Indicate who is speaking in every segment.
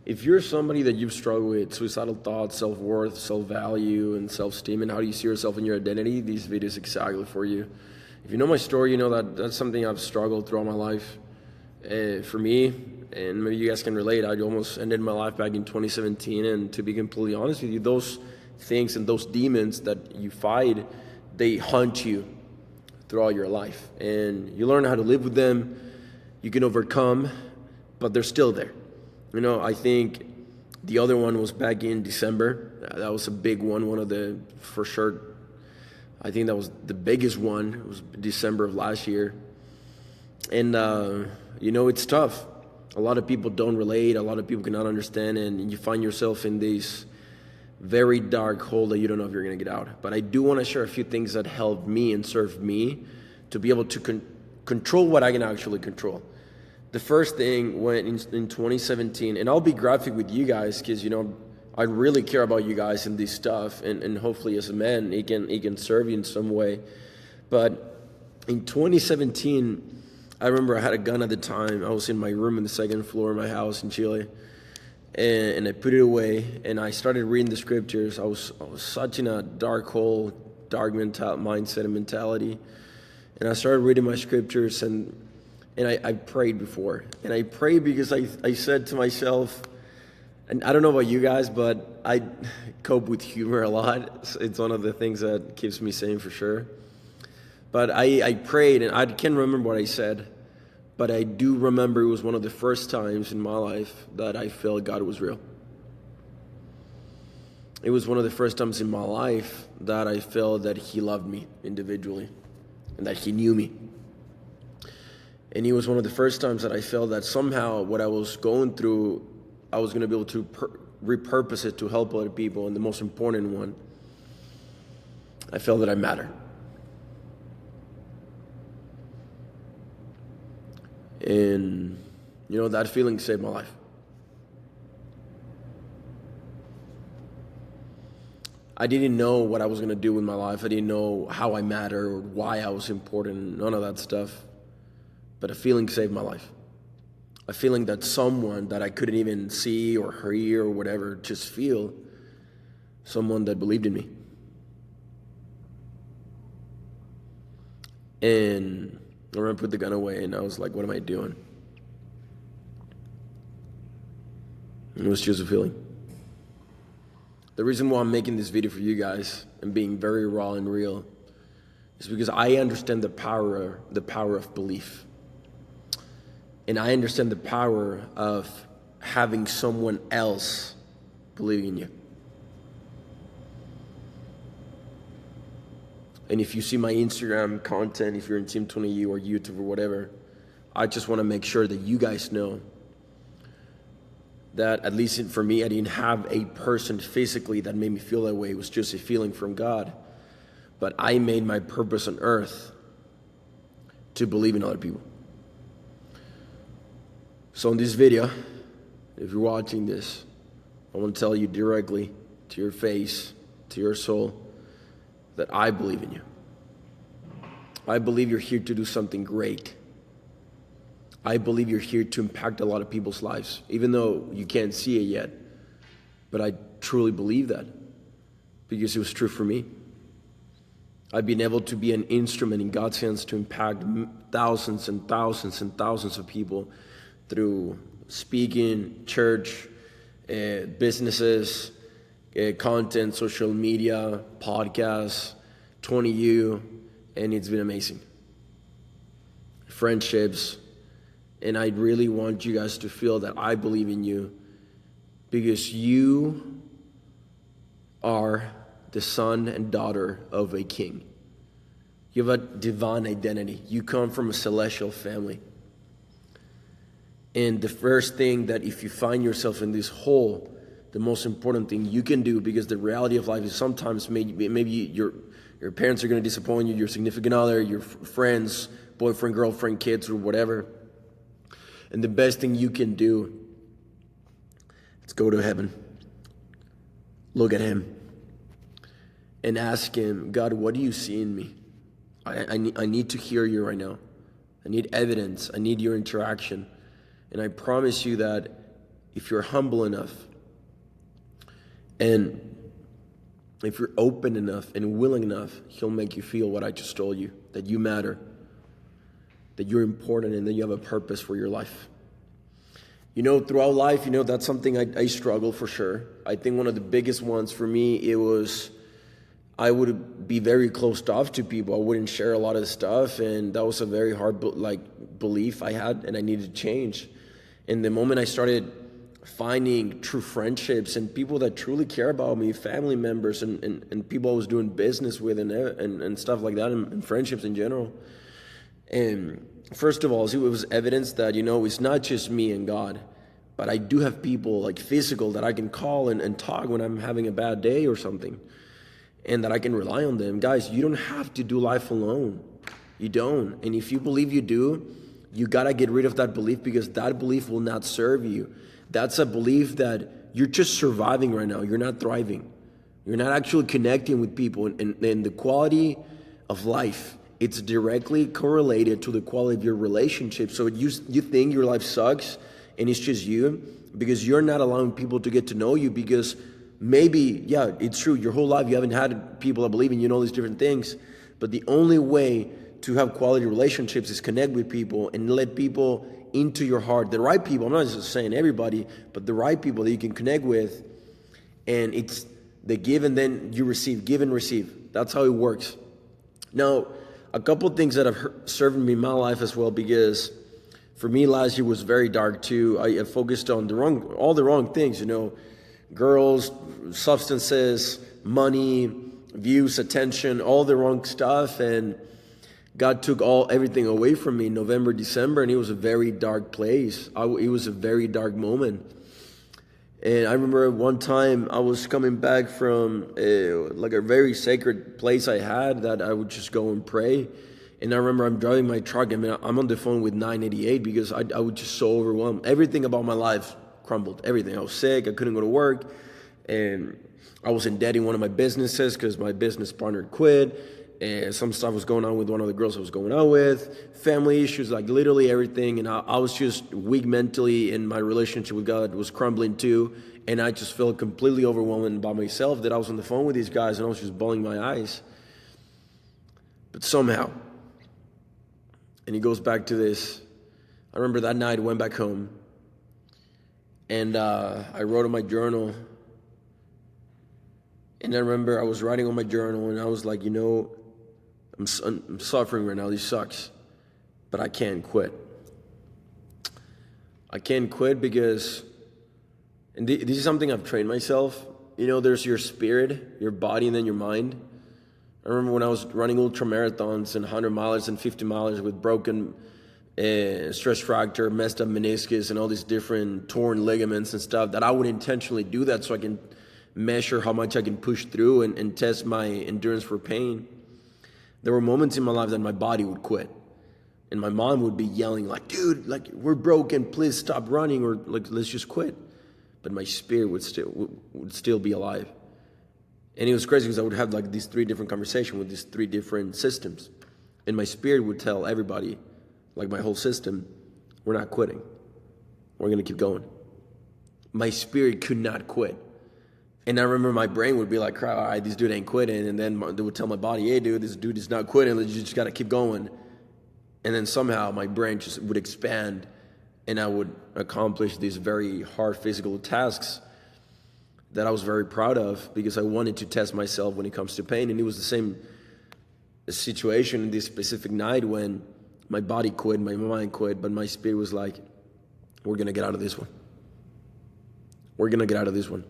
Speaker 1: If you're somebody that you've struggled with suicidal thoughts, self-worth, self-value, and self-esteem, and how do you see yourself and your identity, these videos exactly for you. If you know my story, you know that that's something I've struggled throughout my life. For me, and maybe you guys can relate, I almost ended my life back in 2017, and to be completely honest with you, those things and those demons that you fight, they haunt you throughout your life. And you learn how to live with them, you can overcome, but they're still there. You know, I think the other one was back in December. That was a big one of the, for sure, I think that was the biggest one. It was December of last year. And, you know, it's tough. A lot of people don't relate. A lot of people cannot understand. And you find yourself in this very dark hole that you don't know if you're going to get out. But I do want to share a few things that helped me and served me to be able to control what I can actually control. The first thing went in 2017, and I'll be graphic with you guys because, you know, I really care about you guys and this stuff, and hopefully as a man, it can serve you in some way. But in 2017, I remember I had a gun at the time. I was in my room on the second floor of my house in Chile, and I put it away, and I started reading the scriptures. I was such in a dark hole, dark mindset and mentality, and I started reading my scriptures, and I prayed before. And I prayed because I said to myself, and I don't know about you guys, but I cope with humor a lot. It's one of the things that keeps me sane for sure. But I prayed, and I can't remember what I said, but I do remember it was one of the first times in my life that I felt God was real. It was one of the first times in my life that I felt that He loved me individually and that He knew me. And it was one of the first times that I felt that somehow what I was going through, I was going to be able to repurpose it to help other people. And the most important one, I felt that I matter. And, you know, that feeling saved my life. I didn't know what I was going to do with my life. I didn't know how I matter or why I was important, none of that stuff. But a feeling saved my life. A feeling that someone that I couldn't even see or hear or whatever, just feel, someone that believed in me. And I remember I put the gun away and I was like, what am I doing? And it was just a feeling. The reason why I'm making this video for you guys and being very raw and real is because I understand the power of belief. And I understand the power of having someone else believing in you. And if you see my Instagram content, if you're in Team 20U or YouTube or whatever, I just want to make sure that you guys know that, at least for me, I didn't have a person physically that made me feel that way. It was just a feeling from God. But I made my purpose on earth to believe in other people. So in this video, if you're watching this, I want to tell you directly to your face, to your soul, that I believe in you. I believe you're here to do something great. I believe you're here to impact a lot of people's lives, even though you can't see it yet. But I truly believe that because it was true for me. I've been able to be an instrument in God's hands to impact thousands and thousands and thousands of people through speaking, church, businesses, content, social media, podcasts, 20U, and it's been amazing. Friendships, and I really want you guys to feel that I believe in you because you are the son and daughter of a king. You have a divine identity. You come from a celestial family. And the first thing that if you find yourself in this hole, the most important thing you can do, because the reality of life is sometimes maybe your parents are going to disappoint you, your significant other, your friends, boyfriend, girlfriend, kids, or whatever. And the best thing you can do is go to heaven, look at Him, and ask Him, God, what do you see in me? I need to hear you right now. I need evidence. I need your interaction. And I promise you that if you're humble enough, and if you're open enough and willing enough, he'll make you feel what I just told you, that you matter, that you're important, and that you have a purpose for your life. Throughout life, that's something I struggle for sure. I think one of the biggest ones for me, it was I would be very closed off to people. I wouldn't share a lot of stuff, and that was a very hard belief I had, and I needed to change. And the moment I started finding true friendships and people that truly care about me, family members and people I was doing business with and stuff like that, and friendships in general. And first of all, it was evidence that, it's not just me and God, but I do have people like physical that I can call and talk when I'm having a bad day or something, and that I can rely on them. Guys, you don't have to do life alone. You don't. And if you believe you do, you got to get rid of that belief, because that belief will not serve you. That's a belief that you're just surviving right now. You're not thriving. You're not actually connecting with people. And the quality of life, it's directly correlated to the quality of your relationship. So you think your life sucks and it's just you because you're not allowing people to get to know you, because maybe, yeah, it's true, your whole life you haven't had people that believe in you and all these different things. But the only way to have quality relationships is connect with people and let people into your heart, the right people. I'm not just saying everybody, but the right people that you can connect with. And it's the give and then you receive, give and receive. That's how it works. Now, a couple things that have served me in my life as well, because for me last year was very dark too. I focused on all the wrong things, girls, substances, money, views, attention, all the wrong stuff, and God took everything away from me in November, December, and it was a very dark place. It was a very dark moment. And I remember one time I was coming back from a very sacred place I had that I would just go and pray. And I remember I'm driving my truck. I'm on the phone with 988 because I was just so overwhelmed. Everything about my life crumbled. Everything. I was sick. I couldn't go to work. And I was in debt in one of my businesses because my business partner quit. And some stuff was going on with one of the girls I was going out with, family issues, like literally everything. And I was just weak mentally, and my relationship with God was crumbling too. And I just felt completely overwhelmed by myself that I was on the phone with these guys and I was just bawling my eyes. But somehow, and it goes back to this, I remember that night I went back home and I wrote in my journal. And I remember I was writing on my journal and I was like, I'm suffering right now. This sucks. But I can't quit. I can't quit because, and this is something I've trained myself. There's your spirit, your body, and then your mind. I remember when I was running ultra marathons and 100 miles and 50 miles with broken stress fracture, messed up meniscus, and all these different torn ligaments and stuff, that I would intentionally do that so I can measure how much I can push through and test my endurance for pain. There were moments in my life that my body would quit. And my mom would be yelling like, dude, like, we're broken, please stop running, or like, let's just quit. But my spirit would still be alive. And it was crazy because I would have like these 3 different conversations with these 3 different systems. And my spirit would tell everybody, like my whole system, we're not quitting. We're going to keep going. My spirit could not quit. And I remember my brain would be like, all right, this dude ain't quitting. And then they would tell my body, hey, dude, this dude is not quitting. You just got to keep going. And then somehow my brain just would expand and I would accomplish these very hard physical tasks that I was very proud of because I wanted to test myself when it comes to pain. And it was the same situation in this specific night when my body quit, my mind quit, but my spirit was like, we're going to get out of this one. We're going to get out of this one.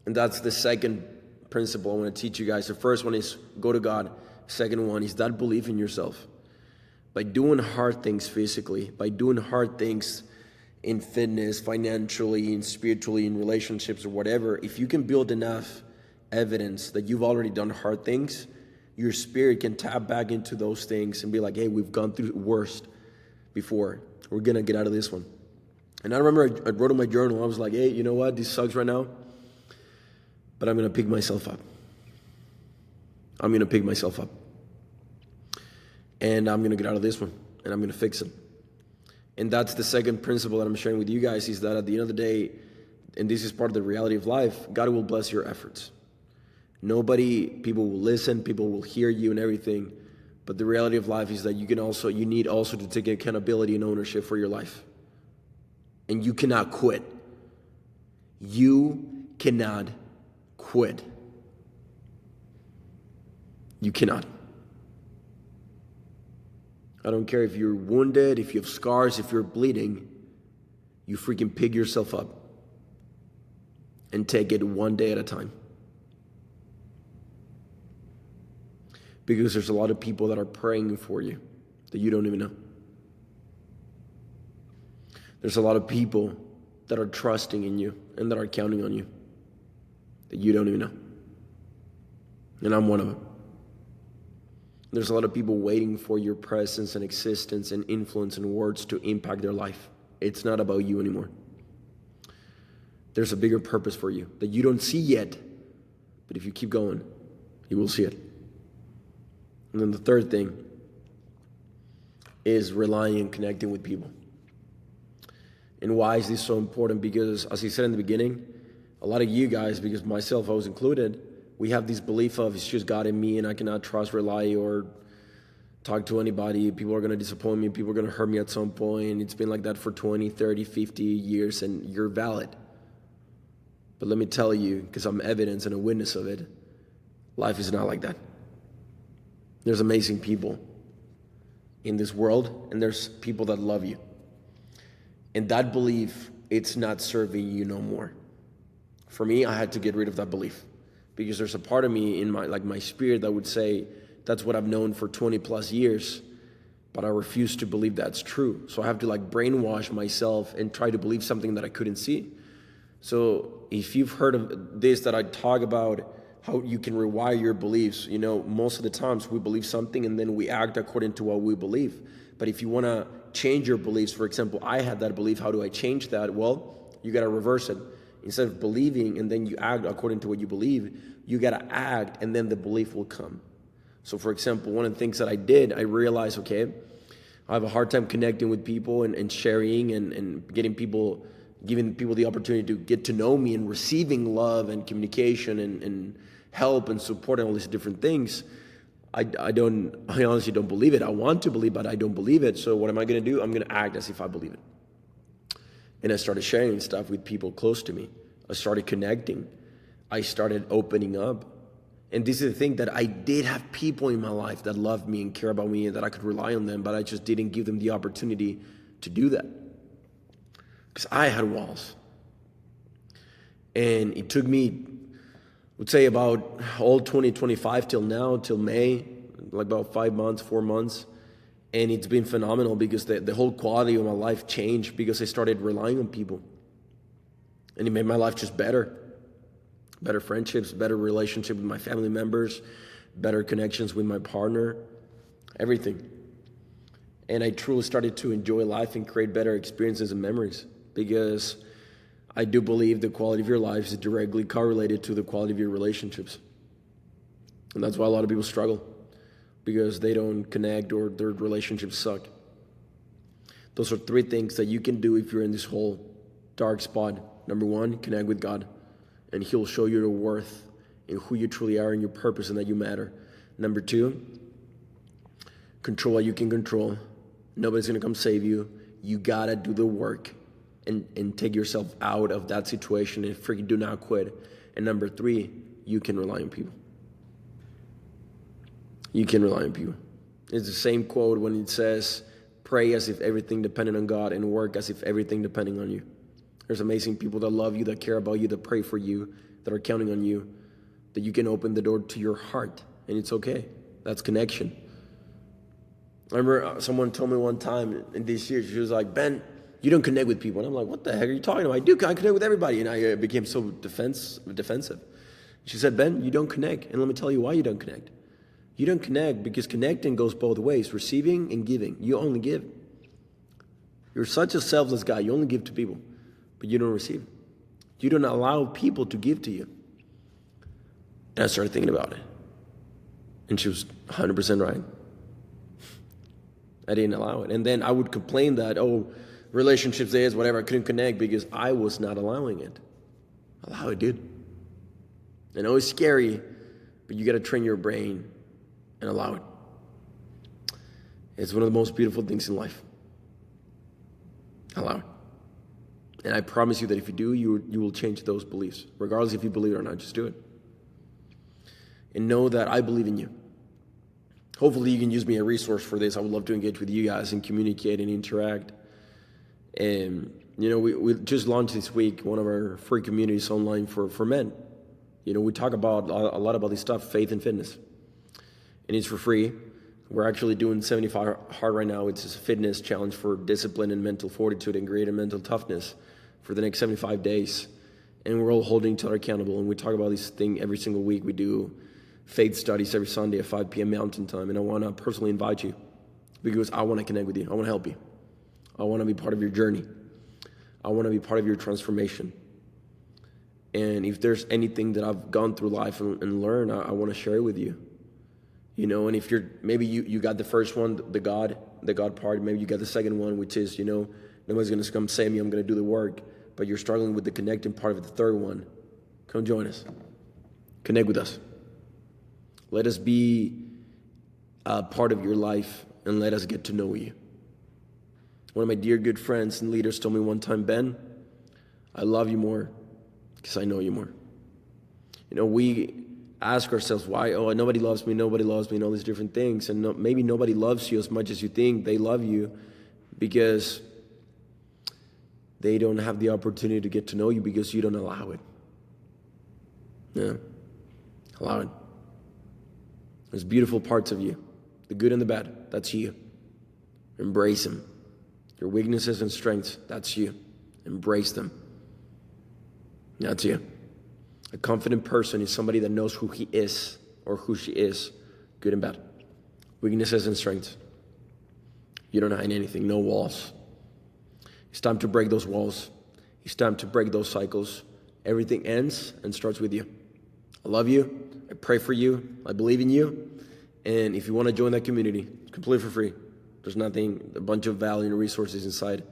Speaker 1: And that's the second principle I want to teach you guys. The first one is go to God. Second one is that belief in yourself. By doing hard things physically, by doing hard things in fitness, financially, and spiritually, in relationships or whatever, if you can build enough evidence that you've already done hard things, your spirit can tap back into those things and be like, hey, we've gone through the worst before. We're going to get out of this one. And I remember I wrote in my journal, I was like, hey, you know what? This sucks right now. But I'm going to pick myself up. I'm going to pick myself up. And I'm going to get out of this one. And I'm going to fix it. And that's the second principle that I'm sharing with you guys, is that at the end of the day, and this is part of the reality of life, God will bless your efforts. People will listen, people will hear you and everything. But the reality of life is that you need also to take accountability and ownership for your life. And you cannot quit. You cannot quit. You cannot. I don't care if you're wounded, if you have scars, if you're bleeding, you freaking pick yourself up and take it one day at a time. Because there's a lot of people that are praying for you that you don't even know. There's a lot of people that are trusting in you and that are counting on you that you don't even know. And I'm one of them. There's a lot of people waiting for your presence and existence and influence and words to impact their life. It's not about you anymore. There's a bigger purpose for you that you don't see yet, but if you keep going, you will see it. And then the third thing is relying and connecting with people. And why is this so important? Because, as I said in the beginning, a lot of you guys, because myself, I was included, we have this belief of it's just God and me and I cannot trust, rely, or talk to anybody. People are going to disappoint me. People are going to hurt me at some point. It's been like that for 20, 30, 50 years, and you're valid. But let me tell you, because I'm evidence and a witness of it, life is not like that. There's amazing people in this world, and there's people that love you. And that belief, it's not serving you no more. For me, I had to get rid of that belief because there's a part of me in my spirit that would say, that's what I've known for 20 plus years, but I refuse to believe that's true. So I have to brainwash myself and try to believe something that I couldn't see. So if you've heard of this, that I talk about how you can rewire your beliefs, most of the times we believe something and then we act according to what we believe. But if you want to change your beliefs, for example, I had that belief, how do I change that? Well, you got to reverse it. Instead of believing and then you act according to what you believe, you got to act and then the belief will come. So for example, one of the things that I did, I realized, okay, I have a hard time connecting with people and sharing and giving people the opportunity to get to know me and receiving love and communication and help and support and all these different things. I honestly don't believe it. I want to believe, but I don't believe it. So what am I going to do? I'm going to act as if I believe it. And I started sharing stuff with people close to me. I started connecting. I started opening up. And this is the thing, that I did have people in my life that loved me and care about me and that I could rely on them, but I just didn't give them the opportunity to do that. Because I had walls. And it took me, I would say about all 2025 till now, till May, about 4 months. And it's been phenomenal because the whole quality of my life changed because I started relying on people. And it made my life just better. Better friendships, better relationship with my family members, better connections with my partner, everything. And I truly started to enjoy life and create better experiences and memories because I do believe the quality of your life is directly correlated to the quality of your relationships. And that's why a lot of people struggle, because they don't connect or their relationships suck. Those are 3 things that you can do if you're in this whole dark spot. Number 1, connect with God, and He'll show you your worth and who you truly are and your purpose and that you matter. Number 2, control what you can control. Nobody's going to come save you. You got to do the work and take yourself out of that situation and freaking do not quit. And number 3, you can rely on people. You can rely on people. It's the same quote when it says, pray as if everything depended on God and work as if everything depending on you. There's amazing people that love you, that care about you, that pray for you, that are counting on you, that you can open the door to your heart, and it's okay. That's connection. I remember someone told me one time in this year, she was like, Ben, you don't connect with people. And I'm like, what the heck are you talking about? I connect with everybody. And I became so defensive. She said, Ben, you don't connect. And let me tell you why you don't connect. You don't connect because connecting goes both ways, receiving and giving. You only give. You're such a selfless guy. You only give to people, but you don't receive. You don't allow people to give to you. And I started thinking about it. And she was 100% right. I didn't allow it. And then I would complain that, relationships is whatever, I couldn't connect because I was not allowing it. Allow it, dude. I know it's scary, but you got to train your brain and allow it. It's one of the most beautiful things in life. Allow it. And I promise you that if you do, you will change those beliefs. Regardless if you believe it or not, just do it. And know that I believe in you. Hopefully you can use me as a resource for this. I would love to engage with you guys and communicate and interact. And, we just launched this week one of our free communities online for men. We talk about a lot about this stuff, faith and fitness. And it's for free. We're actually doing 75 hard right now. It's a fitness challenge for discipline and mental fortitude and greater mental toughness for the next 75 days. And we're all holding each other accountable. And we talk about this thing every single week. We do faith studies every Sunday at 5 p.m. Mountain Time. And I want to personally invite you because I want to connect with you. I want to help you. I want to be part of your journey. I want to be part of your transformation. And if there's anything that I've gone through life and learned, I want to share it with you. And if maybe you got the first one, the God part, maybe you got the second one, which is, nobody's going to come save me, I'm going to do the work, but you're struggling with the connecting part of the third one. Come join us. Connect with us. Let us be a part of your life and let us get to know you. One of my dear good friends and leaders told me one time, Ben, I love you more because I know you more. We ask ourselves why, nobody loves me, and all these different things. And maybe nobody loves you as much as you think they love you because they don't have the opportunity to get to know you because you don't allow it. Yeah, allow it. There's beautiful parts of you, the good and the bad, that's you. Embrace them. Your weaknesses and strengths, that's you. Embrace them. That's you. A confident person is somebody that knows who he is or who she is, good and bad. Weaknesses and strengths. You don't hide anything, no walls. It's time to break those walls. It's time to break those cycles. Everything ends and starts with you. I love you. I pray for you. I believe in you. And if you want to join that community, it's completely for free. There's a bunch of value and resources inside.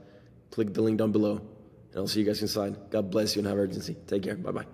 Speaker 1: Click the link down below, and I'll see you guys inside. God bless you and have urgency. Take care. Bye-bye.